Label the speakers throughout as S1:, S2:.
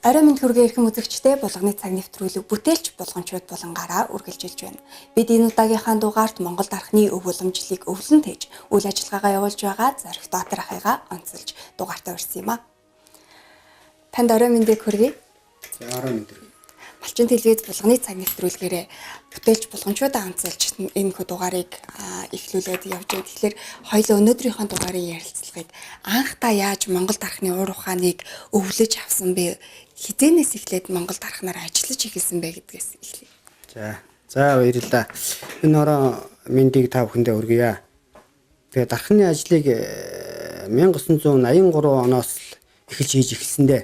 S1: Орой мэнд хүргээ эрхэм үзэгчдээ булганы цаг нэвтрүүлэг бүтээлч болгончууд булангараа үргэлжилж байна. Бид энэ удаагийнхаа дугаарт Монгол дархны өв уламжлалыг өвлөн тээж үйл ажиллагаагаа явуулж байгаа Зориг Доотор ахыгаа онцолж дугаартаа урьсан юм а. Танд орой мэндийг хүргэе.
S2: За орой мэнд.
S1: Малчин телевиз булганы цаг нэвтрүүлгээрээ бүтээлч булгончуудаа онцолж энэ хүү дугаарыг эхлүүлээд явж байгаа. Тэгэхээр хоёулаа өнөөдрийнхөө дугаарын ярилцлагыг анх та яаж Монгол дархны уур ухааныг өвлөж авсан бэ? Хизэнээс эхлээд Монгол дархнаар ажиллаж эхэлсэн бэ гэдгээс эхлэе.
S2: За баярлалаа. Энэ орой мэндийг та бүхэндээ хүргье. Тэгээ дархны ажлыг 1983 оноос эхэлж хийж эхэлсэндээ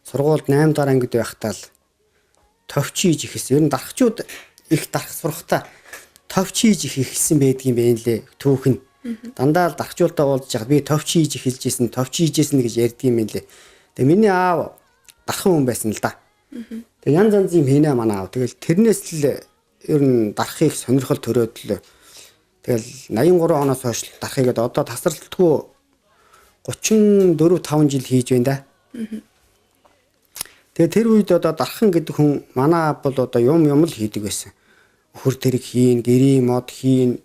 S2: сургуульд 8 дахь ангид байхдаа л товч хийж эхэлсэн. Ер нь дархчууд их дарх сурахтаа товч хийж эхэлсэн байдгийн байх лээ. Түүхэн дандаа л дархчуултаа уулзж байгаа. Би товч хийж эхэлж ийсэн, товч хийжсэн гэж ярьдгийм юм лээ. Тэгээ миний аав дархан хүн байсан л да. Тэгээ янз янзын хийнэ манай аав. Тэгэл тэрнээс л ер нь дархыг сонирхол төрөөд л тэгэл 83 оноос хойш дархыг одоо тасралтгүй 34-5 жил хийж байна да. Тэгээ тэр үед одоо дархан гэдэг хүн манай аав бол одоо юм л хийдэг байсан. Өхөр тэрэг хийн, гэрийн мод хийн,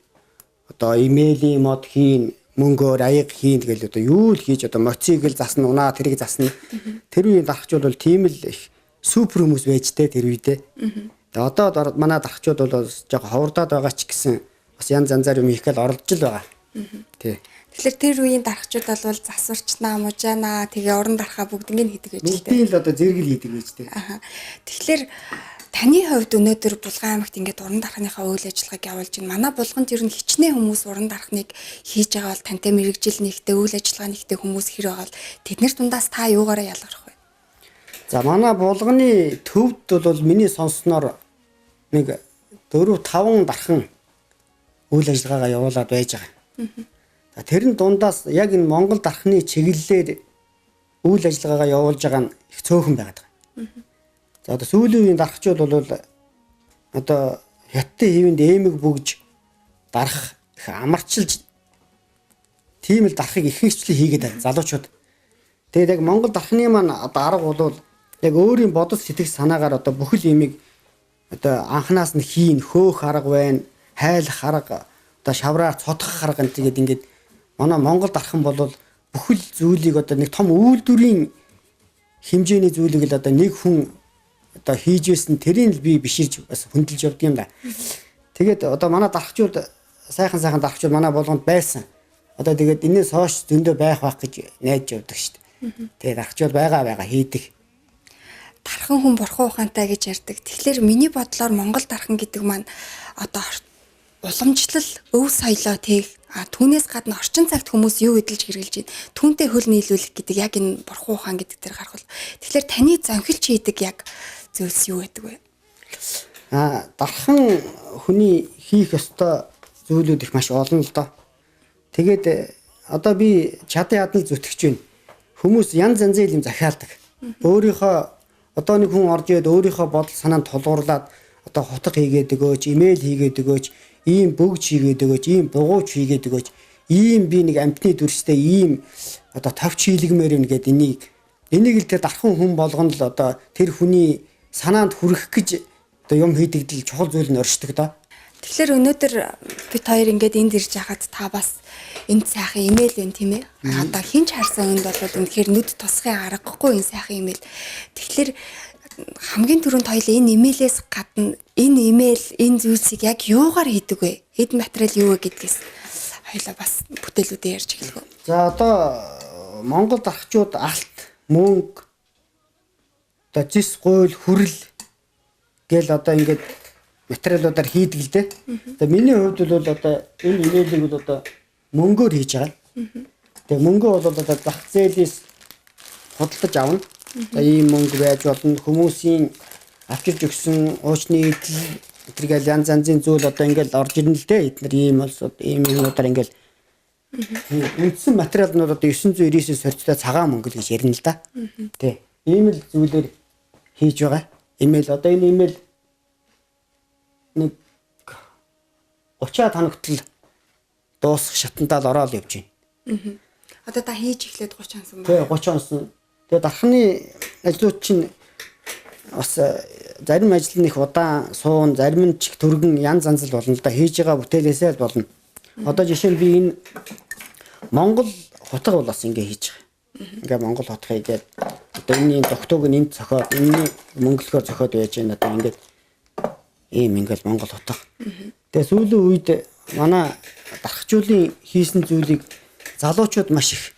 S2: одоо имэйлийн мод хийн, мөнгөөр аяг хийн тэгэл одоо юу л хийж одоо мотоцикл засна, унаа тэрэг засна. Тэр үеийн дархчууд бол тийм л их супер хүмүүс байжтэй тэр үедээ. Тэгээ одоо манай дархчууд бол жоо ховордоод байгаа ч гэсэн бас янз янзаар юм ихэл оролдож л байгаа. Тий.
S1: Тэгэхээр тэр үеийн дархчууд бол засварчнаа, мужаана, тэгээ уран дархаа бүгднийг хийдэг гэж
S2: байна. Бүгдийг л одоо зэрэгэл хийдэг байж тээ.
S1: Тэгэхээр таны хувьд өнөөдөр Булган аймагт ингээд уран дарханыхаа үйл ажиллагааг явуулж байна. Манай булганд ер нь хичнээн хүмүүс уран дархныг хийж байгаа бол тантай мэрэгжил нэгтэй үйл ажиллагаа нэгтэй хүмүүс хэр байгаа л тэднэр дундаас та юугаараа ялгарх вэ?
S2: За манай булганы төвд бол миний сонссноор нэг 4-5 дархан үйл ажиллагаагаа явуулаад байж байгаа. Тэрэн дундаас яг энэ Монгол дархны чиглэлээр үйл ажиллагаагаа явуулж байгаа нь их цөөхөн байгаад байгаа. За одоо сүүлийн үеийн дархчууд бол одоо хятадын хэвэнд эмэг бүгж дарах их амарчилж тийм л дархыг их хвчлэн хийгээд байна залуучууд. Тэгээд яг Монгол дархны маань одоо арга бол яг өөрийн бодол сэтгэл санаагаар одоо бүхэл юмыг одоо анханаас нь хийн, хөөх арга байна, хайлах арга, одоо шавраар цодох арга гэдэг ингээд манай Монгол дархан бол бүхэл зүйлийг одоо нэг том үйлдвэрийн хэмжээний зүйлийг л одоо нэг хүн одоо хийж байсан тэрийг л би биширж бас хөндлөж явдаг юм да. Тэгээд одоо манай дархчууд сайхан дархчууд манай болгонд байсан. Одоо тэгээд энэс хойш зөндөө байх гэж найдаж явдаг шүү дээ. Тэгээд дархчууд байгаа хийдэг.
S1: Дархан хүн бурхан ухаантай гэж ярьдаг. Тэгэхээр миний бодлоор Монгол дархан гэдэг маань одоо уламжлал, өв соёлоо түүнээс гадна орчин цагт хүмүүс юу эдэлж хэрэгжилж байна. Түүнтэй хөл нийлүүлэх гэдэг яг энэ бурхан ухаан гэдэг дээр гарах бол. Тэгэхээр таны зонхилж хийдэг яг зүйлс юу гэдэг вэ?
S2: Дархан хүний хийх ёстой зүйлүүд их маш олон л доо. Тэгээд одоо би чадан яднал зүтгэж байна. Хүмүүс янз янзын юм захиалдаг. Өөрийнхөө одоо нэг хүн орж ирээд өөрийнхөө бодол санаанд тулгуурлаад одоо хутга хийгээд өгөөч, имэйл хийгээд өгөөч, ийм бөгж хийгээд өгөөч, ийм бугууч хийгээд өгөөч, ийм би нэг амтны дүрстэй ийм одоо товч хийлгмээр юм гээд энийг л тэр дархан хүн болгоно л одоо тэр хүний санаанд хүрэх гэж одоо юм хийдэгдэл чухал зүйл нь оршдог доо.
S1: Тэгэхээр өнөөдөр бид хоёр ингээд энд ирж хахад та бас энэ сайхан имэйл байна тийм ээ. Одоо хин ч харсан өнд бол үнэхээр нүд тусахын аргагүй энэ сайхан имэйл. Тэгэхээр хамгийн түрүүнд хоёул энэ имэйлээс гадна энэ имэйл энэ зүйлсийг яг юугаар хийдэг вэ? Эд материал юу вэ гэдгээс хоёулаа бас бүтээлүүдээ ярьж эхэлгөө.
S2: За одоо Монгол дархчууд алт, мөнгө, одоо зис, гуйл, хүрэл гэл одоо ингээд материалуудаар хийдэг л дээ. За миний хувьд бол одоо энэ имэйлийг бол одоо мөнгөөр хийж байгаа. Тэгээ мөнгө бол одоо зах зээлээс худалдаж авна. За ийм мөнгө байж болно. Хүмүүсийн авчирж өгсөн уучны эдэл тэргээл янз янзын зүйл одоо ингээл орж ирнэ л дээ. Эдгээр ийм бол ийм юмудаар ингээл үндсэн материалнууд одоо 999 сольцтой цагаан мөнгө гэж ярина л да. Тэ. Ийм л зүйлээр хийж байгаа. Имэйл одоо энэ имэйл нэг 30 хоногтол дуусах шатандаа л ороод явж байна.
S1: Одоо та хийж эхлээд 30 хонсон
S2: байна. Тий 30 хонсон. Тэгээ дархны ажлууд чинь бас зарим ажил нь их удаан суун, зарим нь ч их түргэн янз янз л болно л да. Хийж байгаа бүтээлээсээ л болно. Одоо жишээ нь би энэ Монгол хутга бол бас ингэ хийж байгаа. Ингээ Монгол хутга хийгээд одоо энэний догтууг нь энд зохиод, энэний мөнгөлгөөр зохиод байж байна. Одоо ингээд ийм ингээл Монгол хутга. Тэгээ сүүлийн үед манай дархчуулын хийсэн зүйлийг залуучууд маш их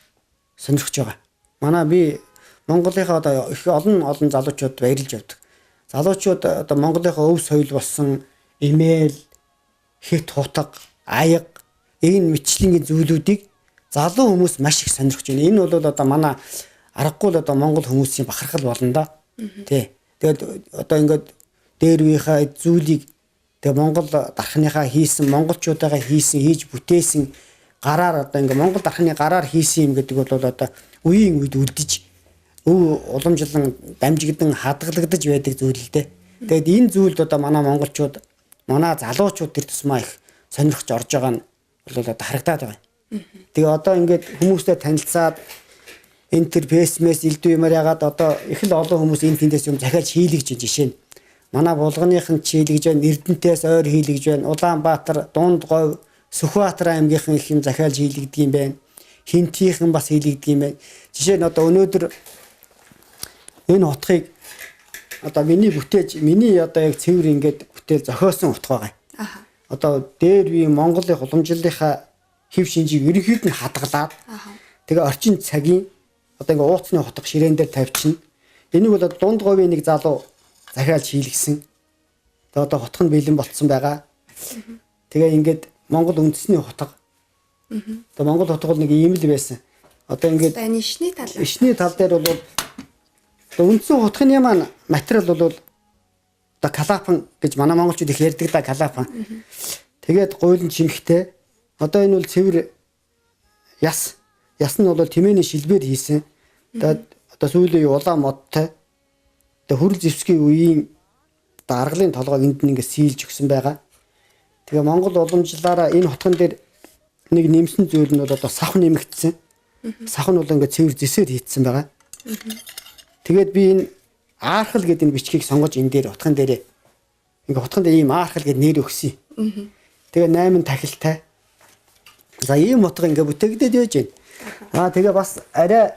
S2: сонирхож байгаа. Манай би Монголынхаа одоо их олон залуучууд баярлж явдаг. Залуучууд одоо Монголынхаа өв соёл болсон имэйл, хит хутга, аяга энэ мэтчлийн зүйлүүдийг залуу хүмүүс маш их сонирхож байна. Энэ бол одоо манай аргагүй л одоо Монгол хүмүүсийн бахархал болно да. Тий. Тэгээд одоо ингээд дээр үеийнхаа зүйлийг тэгээ Монгол дархныхаа хийсэн, монголчуудаа хийж бүтээсэн гараар одоо ингээд Монгол дархны гараар хийсэн юм гэдэг бол одоо үеийн үед үлдэж уламжлан дамжигдан хадгалагдаж байдаг зүйл л дээ. Тэгээд энэ зүйлд одоо манай монголчууд, манай залуучууд тэр тусмаа их сонирхож орж байгаа нь бол одоо харагдаад байгаа. Тэгээ одоо ингээд хүмүүстэй танилцаад энэ төр фэсмэс илдүү юмар ягаад одоо их л олон хүмүүс энэ тэндээс юм захиалж хийлгэж жишээ нь. Манай булганыхан хийлгэж байна, Эрдэнэтээс ойр хийлгэж байна, Улаанбаатар, Дунд говь, Сүхбаатар аймгийнхан их юм захиалж хийлгдэг юм байна. Хинтийнхэн бас хийлгдэг юм байна. Жишээ нь одоо өнөөдөр энэ утгыг одоо миний одоо яг цэвэр ингээд бүтээл зохиосон утга байгаа. Одоо дээр би Монголын уламжлалынхаа хэв шинжийг ерөнхийд нь хадгалаад тэгээ орчин цагийн одоо ингээд ууцны утга ширээн дээр тавьчихна. Энийг бол Дунд говийн нэг залуу захиалж хийлгсэн. Тэгээ одоо утга нь бэлэн болцсон байгаа. Тэгээ ингээд Монгол үндэсний утга. Одоо Монгол утга бол нэг ийм л байсан. Одоо ингээд ишний тал дээр бол үндсэн хутганы маань материал бол одоо калапан гэж манай монголчууд их ярьдаг да, калапан. Тэгээд гуйлан чимхтэй. Одоо энэ бол цэвэр яс. Яс нь бол тэмээний шилбээр хийсэн. Тэгээд одоо сүүлийн улаан модтой. Тэгээд хүрэл зэвсгийн үеийн одоо аргалын толгойг энд нь ингээд сийлж өгсөн байгаа. Тэгээ Монгол уламжлалаараа энэ хутган дээр нэг нэмсэн зүйл нь бол одоо сав нэмэгдсэн. Сав нь бол ингээд цэвэр зэсээр хийцсэн байгаа. Тэгээд би энэ аархал гэдэг энэ бичгийг сонгож энэ дээр утган дээрээ ингээ утганд ийм аархал гэдэг нэр өгсөн. Тэгээ 8 тахилтай. За ийм утга ингээ бүтээгдээд байж байна. Тэгээ бас арай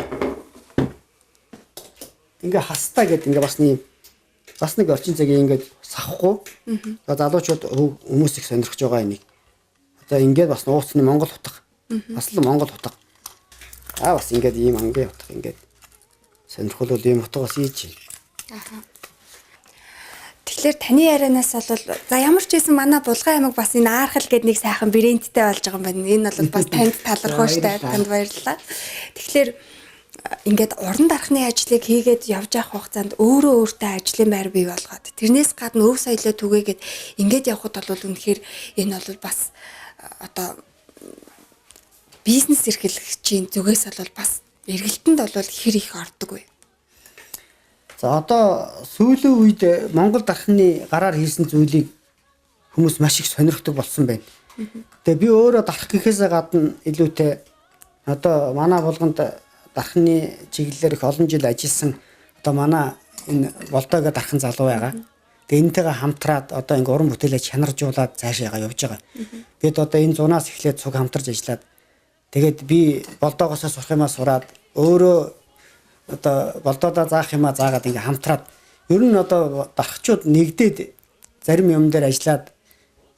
S2: ингээ хастаа гэдэг ингээ бас нэг орчин цагийн ингээ сахгүй. За залуучууд хүмүүс их сонирхож байгаа энийг. За ингээд бас нууцны Монгол утга. Бас л Монгол утга. Бас ингээд ийм ангийн утга ингээд сонирхол бол ийм утгаас ийж байна.
S1: Тэгэхээр таны ярианаас бол за ямар ч байсан манай Булган аймаг бас энэ аархал гэдэг нэг сайхан брэндтэй болж байгаа юм байна. Энэ бол бас танд талархав штэ. Танд баярлалаа. Тэгэхээр ингээд уран дархны ажлыг хийгээд явж явах хугацаанд өөртөө ажлын байр бий болгоод тэрнээс гадна өв соёлоо түгээгээд ингээд явхад бол үнэхээр энэ бол бас одоо бизнес эрхлэгчийн зүгээс бол бас эргэлтэнд бол хэр их ордог вэ?
S2: За одоо сүүлийн үед Монгол дархны гараар хийсэн зүйлийг хүмүүс маш их сонирхдаг болсон байна. Тэгээ би өөрөө дарах гэхээс гадна илүүтэй одоо манай булганд дархны чиглэлээр их олон жил ажилласан одоо манай энэ болдоог дархан залуу байгаа. Тэгээ энэтэйгээ хамтраад одоо ингээ уран бүтээлээ чанаржуулаад цаашаа явж байгаа. Бид одоо энэ зунаас эхлээд цуг хамтарч ажиллаад тэгээд би болдоогоос сурах юмаа сураад өөрөө одоо болдоодоо заах юмаа заагаад ингээ хамтраад ер нь одоо дархчууд нэгдээд зарим юм дээр ажиллаад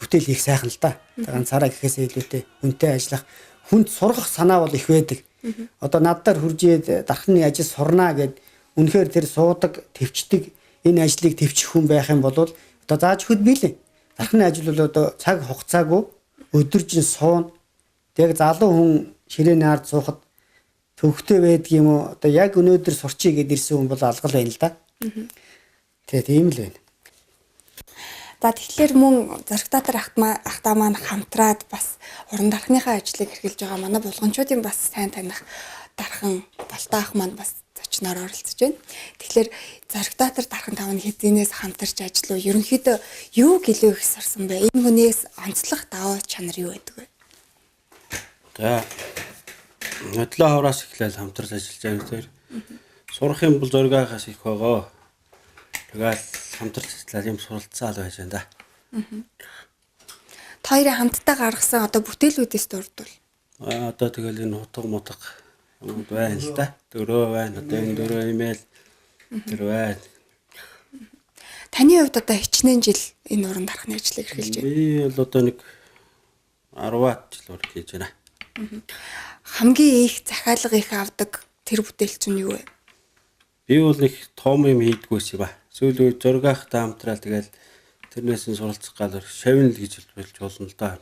S2: бүтээл хийх сайхан л да. Ганцаараа гэхээсээ илүүтэй хүнтэй ажиллах, хүнд сургах санаа бол их байдаг. Одоо наддаар хуржээд дархны ажил сурнаа гэд үнэхээр тэр суудаг, төвчдөг энэ ажлыг төвчих хүн байх юм бол одоо зааж өгөхөд билээ. Дархны ажил бол одоо цаг хугацаагүй өдөржин суун. Яг залуу хүн ширээн ард суухад төвхтэй байдаг юм уу? Одоо яг өнөөдөр сурчий гэд ирсэн хүн бол алгал байна л да. Тэгээ тийм л байна.
S1: За тэгэхээр мөн Зоригтаатар ахтаа маань хамтраад бас уран дархныхаа ажлыг эрхэлж байгаа манай булганчуудын бас сайн таних дархан Болтоох маань бас зочноор оролцож байна. Тэгэхээр Зоригтаатар дархан тавны хэдийнээс хамтарч ажиллав. Ерөнхийдөө юу гэлөө их сарсан бэ? Энэ хүнээс онцлог даваа чанар юу байдаг вэ?
S3: За хөдлөө хавраас эхлээл хамтарч ажиллаж байгаа юм дээр. Сурах юм бол зургаагаас их байгаа. Тэгэл хамтарч ажиллаад юм суралцаал байж байна да.
S1: Та хоёрын хамтдаа гаргасан одоо бүтээлүүдээс дурдвал
S3: Одоо тэгэл энэ утга мутга юм байна л да. Дөрөө байна. Одоо энэ дөрөө имэйл тэр байна.
S1: таны хувьд одоо хичнээн жил энэ уран дарахны ажлыг эрхэлж байна.
S3: Би бол одоо нэг 10-аад жил урд хийж байна.
S1: Хамгийн их захиалга их авдаг тэр бүтээлч нь юу вэ?
S3: Би бол нэг том юм хийдгүйс юм ба. Сүүлийн үед зургаахтай хамтраад тэгэл тэрнээс нь суралцах гал шавин л гэж хэлж болно л да.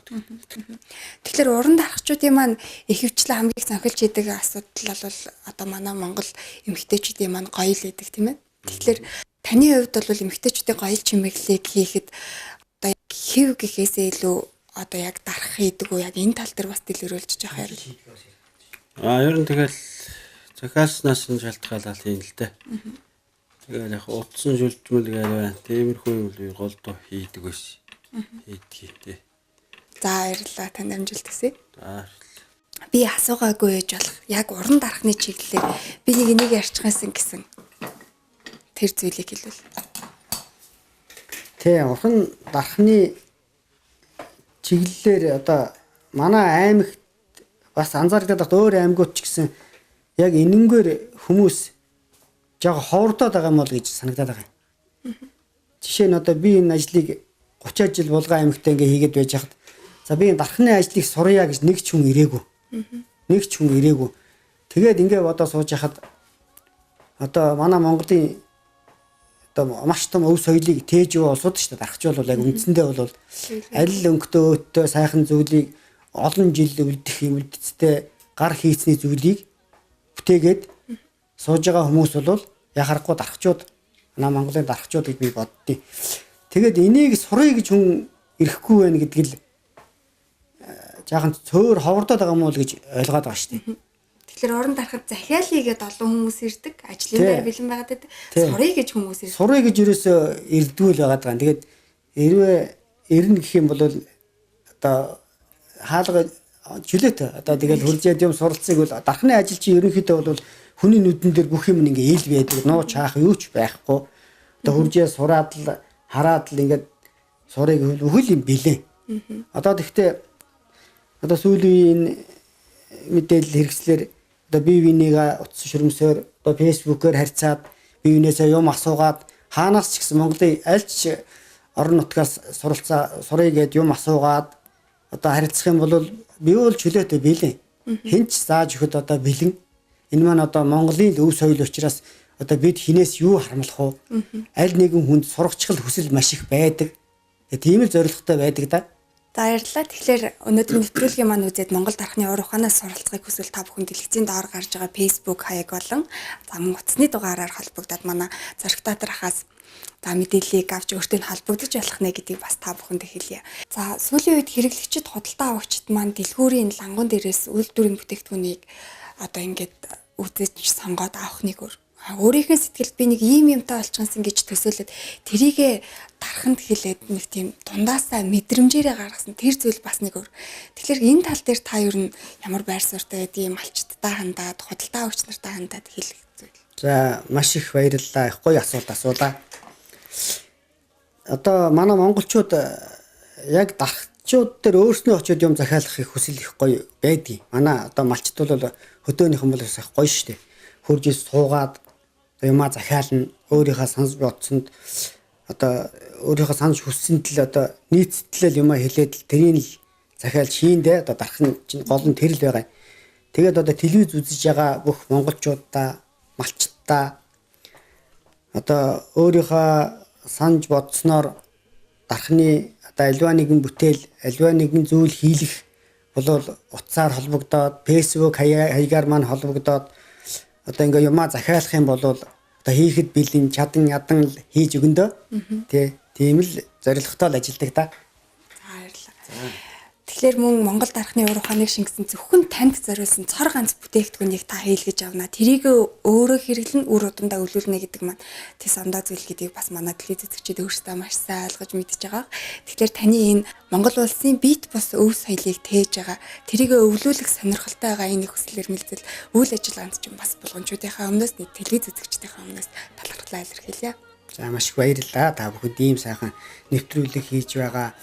S1: Тэгэхээр уран дарахчдын маань их хвчлэн хамгийн их сонхилж идэг асуудал бол одоо манай Монгол эмэгтэйчүүдийн маань гоёл байдаг тийм ээ. Тэгэхээр таны хувьд бол эмэгтэйчүүдийн гоёл чимэглэлийг хийхэд одоо хэв гэхээсээ илүү одоо яг дарах хийдэг үү? Яг энэ тал дээр бас дэлгэрүүлж байгаа юм.
S3: Ер нь тэгэл захиалснаас нь шалтгаалаад хийн л дээ. Тэгээд яг утсан шүлжмэл гэдэг байна. Тиймэрхүү юм л голдоо хийдэг байсан. Хийдэг тий.
S1: За баярлалаа танд амжилт хүсье.
S3: За.
S1: Би асуугаагүй ээж болох яг уран дарахны чиглэлээр би нэг ярьчихсан гэсэн тэр зүйлийг хэлвэл.
S2: Тэ уран дарахны чиглэлээр одоо манай аймагт бас анзаардаг өөр аймагуд ч гэсэн яг энэнгээр хүмүүс жоо ховордоод байгаа юм бол гэж санагдаад байгаа юм. Жишээ нь одоо би энэ ажлыг 30 жил булган аймагтаа ингээ хийгээд байж хахад за би энэ дархны ажлыг сурья гэж нэг ч хүн ирээгүй. Нэг ч хүн ирээгүй. Тэгээд ингээ одоо сууж хахад одоо манай Монголын одоо маш том өв соёлыг тээж юу улсууд шүү дээ. Дарахч бол яг үндсэндээ бол аль өнгөтэй өөттэй сайхан зүйлийг олон жил үлдэх юм үлдэцтэй гар хийцний зүйлийг бүтээгээд сууж байгаа хүмүүс бол яхахгүй дарахчууд манай Монголын дарахчууд гэж би боддیں۔ Тэгээд энийг сурыг гэж хүн ирэхгүй байна гэдг л жаахан цөөр ховордоод байгаа юм уу гэж ойлгоод байгаа шүү дээ.
S1: Тэгэхээр орон дарахад захиалъя гэд олон хүмүүс ирдэг. Ажлын байр бэлэн байгаад байдаг. Сурыг гэж хүмүүс ирдэг.
S2: Сурыг гэж ерөөсөө ирдгүүл байгаад байгаа. Тэгээд хэрвээ ирнэ гэх юм бол одоо хаалга жилэт одоо тэгэл хуржээд юм суралцыг бол дархны ажил чинь ерөнхийдөө бол хүний нүдэн дээр бүх юм ингээ ил байдаг. Нуу чаах юу ч байхгүй. Одоо хуржээ сураад л хараад л ингээд сурыг өхөл юм бэлээ. Одоо тэгтээ одоо сүүлийн мэдээлэл хэрэгслэр одоо бие бинийгээ утас шүрмсээр одоо фэйсбүүкээр харьцаад бие бинээсээ юм асуугаад хаанаас ч гэсэн Монголын аль ч орон нутгаас сурыг гээд юм асуугаад одоо харилцах юм бол би бол чөлөөтэй бэлэн. Хинч зааж өгөхөд одоо бэлэн. Энэ маань одоо Монголын өв соёл учраас одоо бид хинээс юу харамлах вэ? Аль нэгэн хүнд сургачхал хүсэл маш их байдаг. Тийм л зорилготой байдаг да.
S1: За баярлалаа. Тэгэхээр өнөөдрийн нэвтрүүлгийн маань үзээд Монгол дарахны уур ухаанаас суралцахыг хүсвэл та бүхэн дэлгэцийн доор гарч байгаа Facebook хаяг болон зам утасны дугаараар холбогдоод манай зөрөгтөөдрахаас за мэдээллийг авч өөртөө холбогдож болох нэ гэдгийг бас та бүхэнд хэлье. За сүүлийн үед хэрэглэгчид худалдаа авагчид маань дэлгүүрийн лангуун дээрээс үйлдвэрийн бүтээгдэхүүнийг одоо ингээд үзэж сонгоод авах нэг өөрийнхөө сэтгэлд би нэг ийм юмтай олчихсан гэж төсөөлөд тэрийгэ дараханд хэлээд нэг тийм дундаасаа мэдрэмжээрээ гаргасан тэр зүйл бас нэг өөр. Тэгэхээр энэ тал дээр та юу н ямар байр суурьтай байдгийг малчттай хандаад худалдаа авагч нартай хандаад хэлэх зүйл.
S2: За маш их баярлалаа. Их гоё асуулт асуулаа. Одоо манай монголчууд яг дарахчууд дээр өөрснөө очиод юм захиалах их хүсэл их гоё байдгийг. Манай одоо малчт бол хөдөөнийхэн бол их гоё шүү дээ. Хуржиж суугаад юмаа захиална, өөрийнхөө санаж бодсонд одоо өөрийнхөө санаж хүссэнд л одоо нийцтлэл юмаа хэлээд тэрийг л захиалж хийндэ одоо дарахын чинь гол нь тэр л байгаа. Тэгээд одоо телевиз үзэж байгаа бүх монголчуудаа малчтаа одоо өөрийнхөө санаж бодсноор дарахны одоо альва нэгэн бүтээл, альва нэгэн зүйл хийлэх болвол утсаар холбогдоод, Facebook хаягаар маань холбогдоод одоо ингээ юмаа захиалах юм бол одоо хийхэд бэлэн чадан ядан л хийж өгөндөө. Тийм л зорилготой л ажилладаг та.
S1: Баярлалаа. Тэгэхээр мөн Монгол дархны уур ухааныг шингэсэн зөвхөн танд зориулсан цор ганц бүтээгдэхүүнийг та хийлгэж авна. Тэрийг өөрөө хэрэглэн үр удамдаа өвлүүлнэ гэдэг маань тий сондоо зүйл гэдгийг бас манай телевиз үзэгчид өөрсдөө маш сайн ойлгож мэдж байгаа. Тэгэхээр таны энэ Монгол улсын бит бус өв соёлыг тээж байгаа тэрийг өвлүүлэх сонирхолтой байгаа энэ хүсэл эрмэлзэл үйл ажиллагаанд ч бас булгамжуудынхаа өмнөөс нэг телевиз үзэгчдийнхээ өмнөөс талархлаа илэрхийлье.
S2: За маш их баярлалаа. Та бүхэнд ийм сайхан нэвтрүүлэг хийж байгаа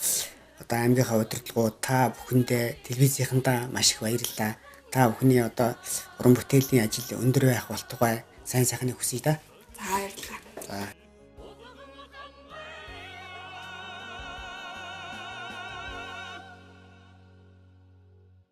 S2: одоо аймгийнхаа удирдлагууд та бүхэндээ телевизийнхандаа маш их баярлалаа. Та бүхний одоо уран бүтээлийн ажил өндөр байх болтугай сайн сайхныг хүсье да.
S1: За баярлалаа.
S2: За